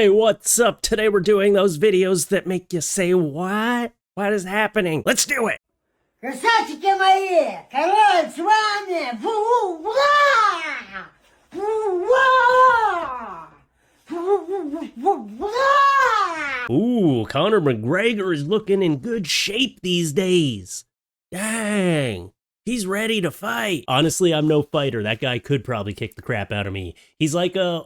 Hey, what's up? Today we're doing those videos that make you say, what? What is happening? Let's do it! Красавчики мои, король с вами! Ooh, Conor McGregor is looking in good shape these days. Dang, he's ready to fight. Honestly, I'm no fighter. That guy could probably kick the crap out of me. He's like a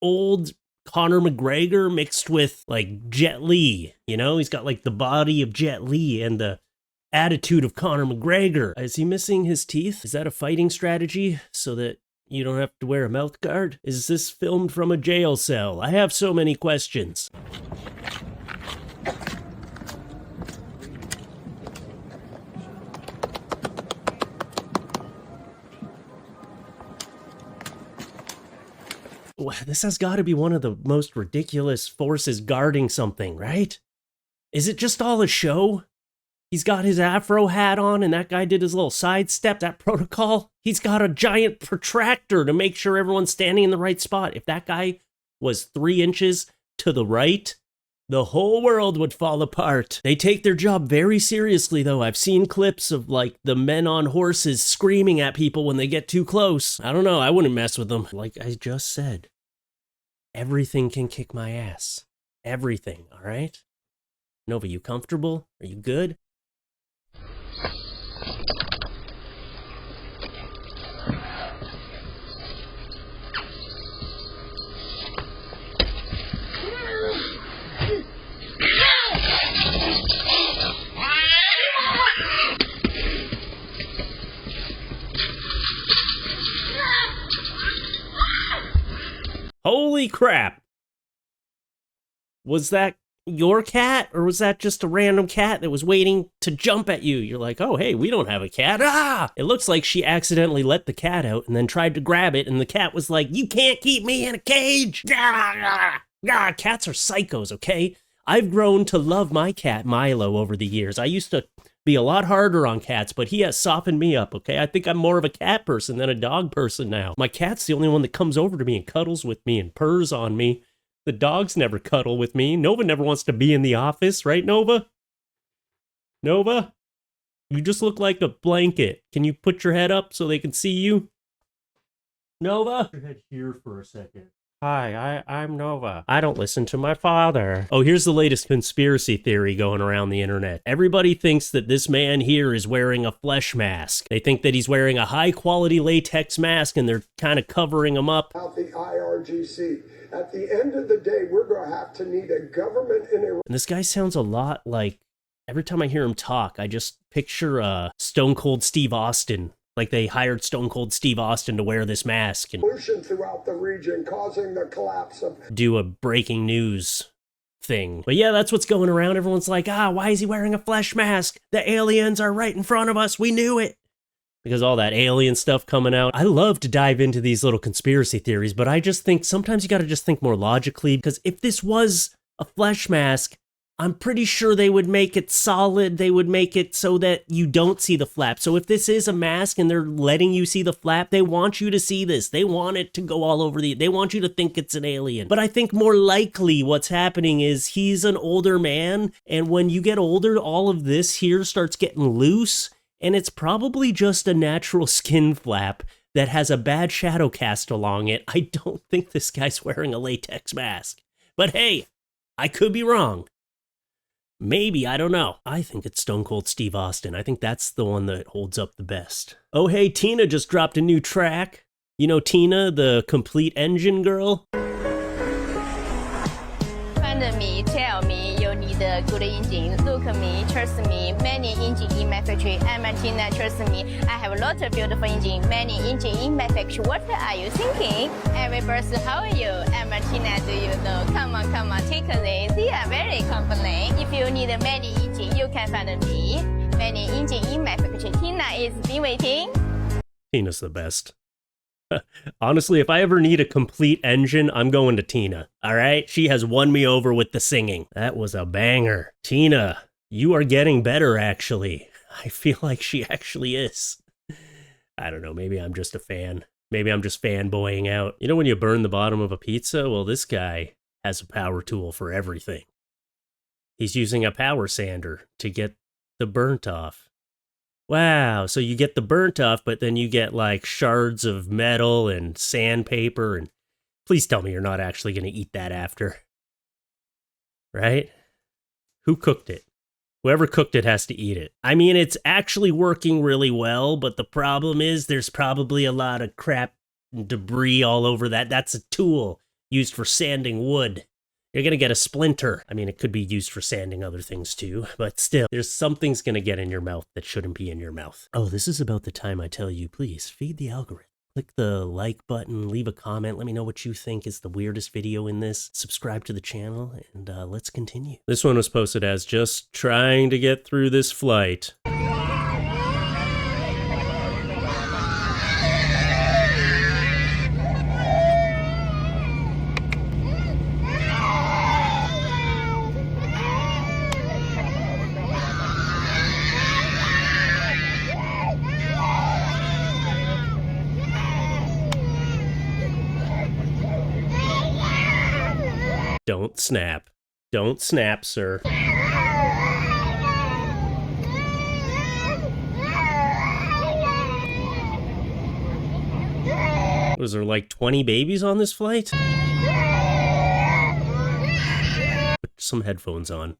old Conor McGregor mixed with like Jet Li. You know, he's got like the body of Jet Li and the attitude of Conor McGregor. Is he missing his teeth? Is that a fighting strategy so that you don't have to wear a mouth guard? Is this filmed from a jail cell? I have so many questions. This has got to be one of the most ridiculous forces guarding something, right? Is it just all a show? He's got his afro hat on and that guy did his little sidestep, that protocol. He's got a giant protractor to make sure everyone's standing in the right spot. If that guy was 3 inches to the right, the whole world would fall apart. They take their job very seriously though. I've seen clips of like the men on horses screaming at people when they get too close. I don't know, I wouldn't mess with them. Like I just said, everything can kick my ass. Everything, all right? Nova, you comfortable? Are you good? Holy crap! Was that your cat, or was that just a random cat that was waiting to jump at you? You're like, oh, hey, we don't have a cat. Ah! It looks like she accidentally let the cat out and then tried to grab it, and the cat was like, you can't keep me in a cage! Cats are psychos, okay? I've grown to love my cat, Milo, over the years. I used to be a lot harder on cats, but he has softened me up, okay? I think I'm more of a cat person than a dog person now. My cat's the only one that comes over to me and cuddles with me and purrs on me. The dogs never cuddle with me. Nova never wants to be in the office, right, Nova? Nova? You just look like a blanket. Can you put your head up so they can see you? Nova? Put your head here for a second. Hi, I'm Nova. I don't listen to my father. Oh, here's the latest conspiracy theory going around the internet. Everybody thinks that this man here is wearing a flesh mask. They think that he's wearing a high-quality latex mask and they're kind of covering him up. The IRGC. At the end of the day, we're going to have to need a government in Iran. And this guy sounds a lot like, every time I hear him talk, I just picture Stone Cold Steve Austin. Like they hired Stone Cold Steve Austin to wear this mask and Pollution throughout the region, causing the collapse of... do a breaking news thing. But yeah, that's what's going around. Everyone's like, why is he wearing a flesh mask? The aliens are right in front of us. We knew it. Because all that alien stuff coming out. I love to dive into these little conspiracy theories, but I just think sometimes you got to just think more logically. Because if this was a flesh mask, I'm pretty sure they would make it solid. They would make it so that you don't see the flap. So if this is a mask and they're letting you see the flap, they want you to see this. They want it to go all over they want you to think it's an alien. But I think more likely what's happening is he's an older man. And when you get older, all of this here starts getting loose. And it's probably just a natural skin flap that has a bad shadow cast along it. I don't think this guy's wearing a latex mask. But hey, I could be wrong. Maybe, I don't know. I think it's Stone Cold Steve Austin. I think that's the one that holds up the best. Oh hey, Tina just dropped a new track. You know Tina, the complete engine girl? Find me, tell me you need a good engine. Look me, trust me, many engine in my factory. I'm Tina, trust me. I have a lot of beautiful engine, many engine in my factory. What are you thinking? Every person, how are you? I'm Tina, do you know? Come on, take a this. They are very confident. If you need a many engine, you can find me. Many engine in my factory. Tina is been waiting. Tina's the best. Honestly, if I ever need a complete engine, I'm going to Tina. All right? She has won me over with the singing. That was a banger. Tina, you are getting better, actually. I feel like she actually is. I don't know. Maybe I'm just a fan. Maybe I'm just fanboying out. You know when you burn the bottom of a pizza? Well, this guy has a power tool for everything. He's using a power sander to get the burnt off. Wow, so you get the burnt off, but then you get like shards of metal and sandpaper, and please tell me you're not actually going to eat that after. Right? Who cooked it? Whoever cooked it has to eat it. I mean, it's actually working really well, but the problem is there's probably a lot of crap and debris all over that. That's a tool used for sanding wood. You're going to get a splinter. I mean, it could be used for sanding other things too, but still, there's something's going to get in your mouth that shouldn't be in your mouth. Oh, this is about the time I tell you, please feed the algorithm. Click the like button, leave a comment, let me know what you think is the weirdest video in this. Subscribe to the channel, and let's continue. This one was posted as just trying to get through this flight. Don't snap. Don't snap, sir. Was there like 20 babies on this flight? Put some headphones on.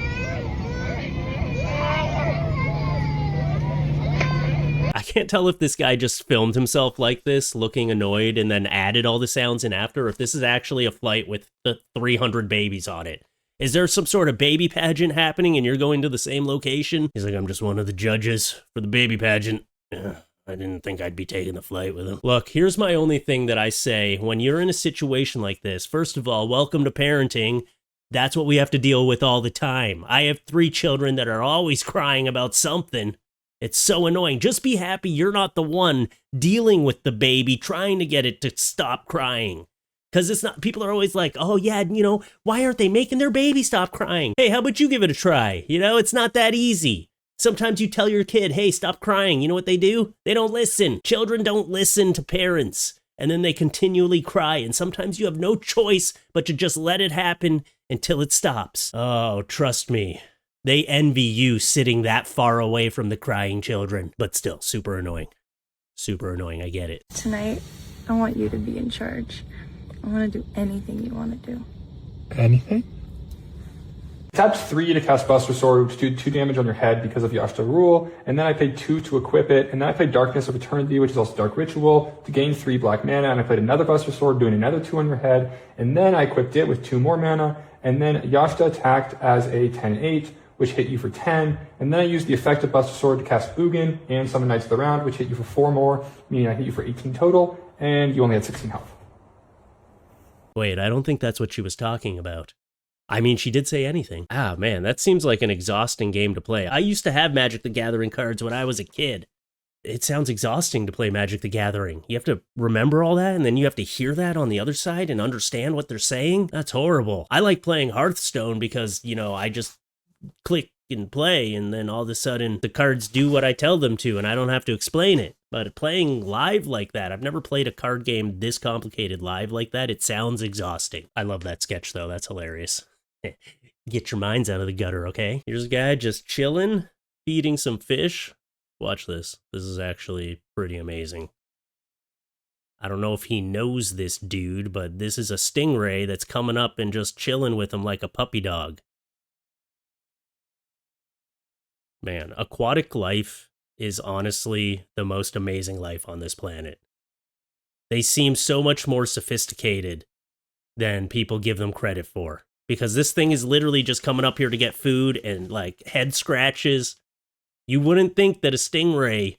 I can't tell if this guy just filmed himself like this, looking annoyed, and then added all the sounds in after, or if this is actually a flight with the 300 babies on it. Is there some sort of baby pageant happening and you're going to the same location? He's like, I'm just one of the judges for the baby pageant. I didn't think I'd be taking the flight with him. Look, here's my only thing that I say. When you're in a situation like this, first of all, welcome to parenting. That's what we have to deal with all the time. I have 3 children that are always crying about something. It's so annoying. Just be happy you're not the one dealing with the baby, trying to get it to stop crying. Because it's not, people are always like, oh yeah, you know, why aren't they making their baby stop crying? Hey, how about you give it a try? You know, it's not that easy. Sometimes you tell your kid, hey, stop crying. You know what they do? They don't listen. Children don't listen to parents. And then they continually cry. And sometimes you have no choice but to just let it happen until it stops. Oh, trust me. They envy you sitting that far away from the crying children. But still, super annoying. Super annoying, I get it. Tonight, I want you to be in charge. I want to do anything you want to do. Anything? Tapped 3 to cast Buster Sword, which did 2 damage on your head because of Yashta rule, and then I paid 2 to equip it, and then I played Darkness of Eternity, which is also Dark Ritual, to gain 3 black mana, and I played another Buster Sword, doing another 2 on your head, and then I equipped it with 2 more mana, and then Yashta attacked as a 10-8, which hit you for 10, and then I used the effect of Buster Sword to cast Bugin and summon Knights of the Round, which hit you for 4 more, meaning I hit you for 18 total, and you only had 16 health. Wait, I don't think that's what she was talking about. I mean, she did say anything. Ah, man, that seems like an exhausting game to play. I used to have Magic the Gathering cards when I was a kid. It sounds exhausting to play Magic the Gathering. You have to remember all that, and then you have to hear that on the other side and understand what they're saying? That's horrible. I like playing Hearthstone because, you know, I just click and play, and then all of a sudden the cards do what I tell them to, and I don't have to explain it. But playing live like that, I've never played a card game this complicated live like that. It sounds exhausting. I love that sketch, though. That's hilarious. Get your minds out of the gutter, okay? Here's a guy just chilling, feeding some fish. Watch this. This is actually pretty amazing. I don't know if he knows this dude, but this is a stingray that's coming up and just chilling with him like a puppy dog. Man, aquatic life is honestly the most amazing life on this planet. They seem so much more sophisticated than people give them credit for. Because this thing is literally just coming up here to get food and like head scratches. You wouldn't think that a stingray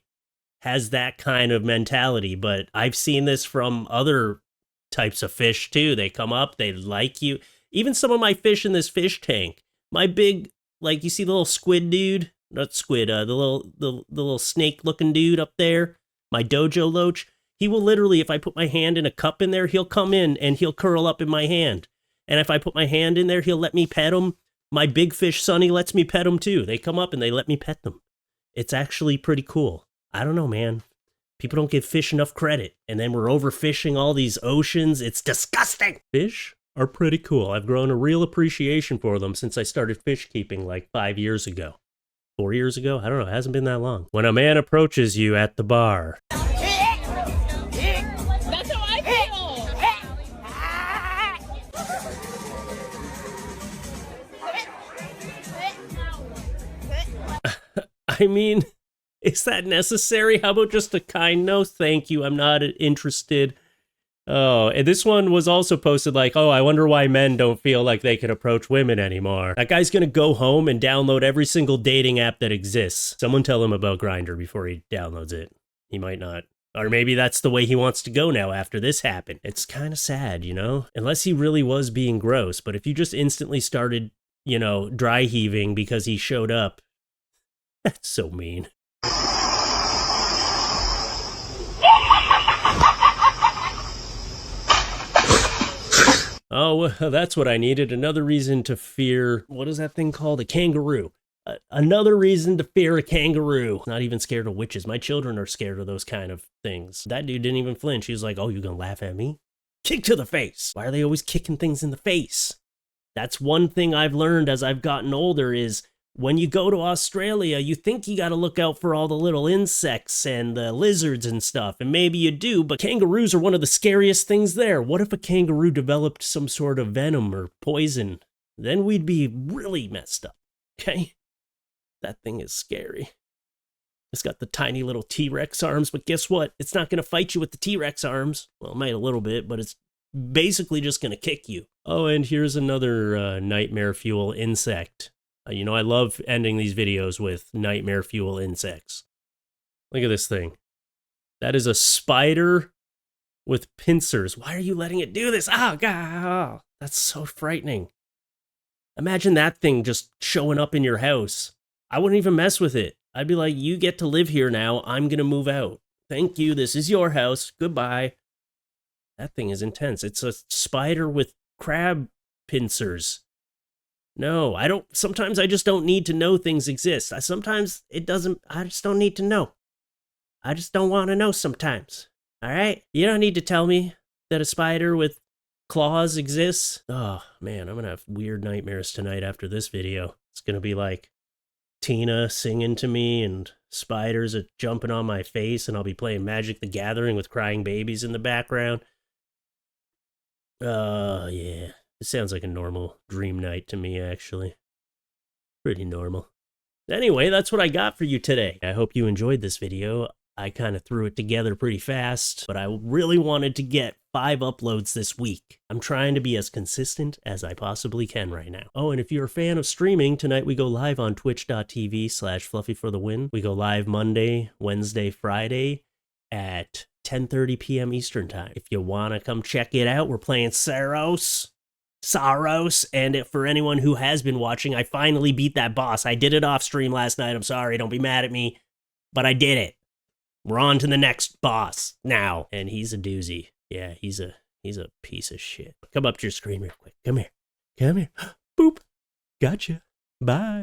has that kind of mentality, but I've seen this from other types of fish too. They come up, they like you. Even some of my fish in this fish tank. My big, like you see the little squid dude? Not squid, the little snake-looking dude up there, my dojo loach, he will literally, if I put my hand in a cup in there, he'll come in and he'll curl up in my hand. And if I put my hand in there, he'll let me pet him. My big fish Sonny lets me pet him too. They come up and they let me pet them. It's actually pretty cool. I don't know, man. People don't give fish enough credit. And then we're overfishing all these oceans. It's disgusting. Fish are pretty cool. I've grown a real appreciation for them since I started fish keeping like 5 years ago. 4 years ago? I don't know. It hasn't been that long. When a man approaches you at the bar. That's how I feel. I mean, is that necessary? How about just a kind no thank you, I'm not interested. Oh, and this one was also posted like, oh, I wonder why men don't feel like they can approach women anymore. That guy's gonna go home and download every single dating app that exists. Someone tell him about Grindr before he downloads it. He might not. Or maybe that's the way he wants to go now after this happened. It's kind of sad, you know? Unless he really was being gross, but if you just instantly started, you know, dry heaving because he showed up, that's so mean. Oh, well, that's what I needed. Another reason to fear, what is that thing called? A kangaroo. Another reason to fear a kangaroo. Not even scared of witches. My children are scared of those kind of things. That dude didn't even flinch. He was like, oh, you gonna laugh at me? Kick to the face. Why are they always kicking things in the face? That's one thing I've learned as I've gotten older is when you go to Australia, you think you gotta look out for all the little insects and the lizards and stuff, and maybe you do, but kangaroos are one of the scariest things there. What if a kangaroo developed some sort of venom or poison? Then we'd be really messed up, okay? That thing is scary. It's got the tiny little T-Rex arms, but guess what? It's not gonna fight you with the T-Rex arms. Well, it might a little bit, but it's basically just gonna kick you. Oh, and here's another nightmare fuel insect. You know, I love ending these videos with nightmare fuel insects. Look at this thing. That is a spider with pincers. Why are you letting it do this? Oh, God. That's so frightening. Imagine that thing just showing up in your house. I wouldn't even mess with it. I'd be like, you get to live here now. I'm going to move out. Thank you. This is your house. Goodbye. That thing is intense. It's a spider with crab pincers. No, I don't. Sometimes I just don't need to know things exist. Sometimes it doesn't. I just don't need to know. I just don't want to know sometimes. All right? You don't need to tell me that a spider with claws exists. Oh, man, I'm going to have weird nightmares tonight after this video. It's going to be like Tina singing to me and spiders are jumping on my face, and I'll be playing Magic the Gathering with crying babies in the background. Oh, yeah. It sounds like a normal dream night to me, actually. Pretty normal. Anyway, that's what I got for you today. I hope you enjoyed this video. I kind of threw it together pretty fast, but I really wanted to get 5 uploads this week. I'm trying to be as consistent as I possibly can right now. Oh, and if you're a fan of streaming, tonight we go live on twitch.tv/FluffeeForTheWin. We go live Monday, Wednesday, Friday at 10:30 p.m. Eastern Time. If you want to come check it out, we're playing Saros, and for anyone who has been watching, I finally beat that boss. I did it off stream last night. I'm sorry, don't be mad at me, but I did it. We're on to the next boss now, and he's a doozy. Yeah, he's a piece of shit. Come up to your screen real quick. Come here. Boop. Gotcha. Bye.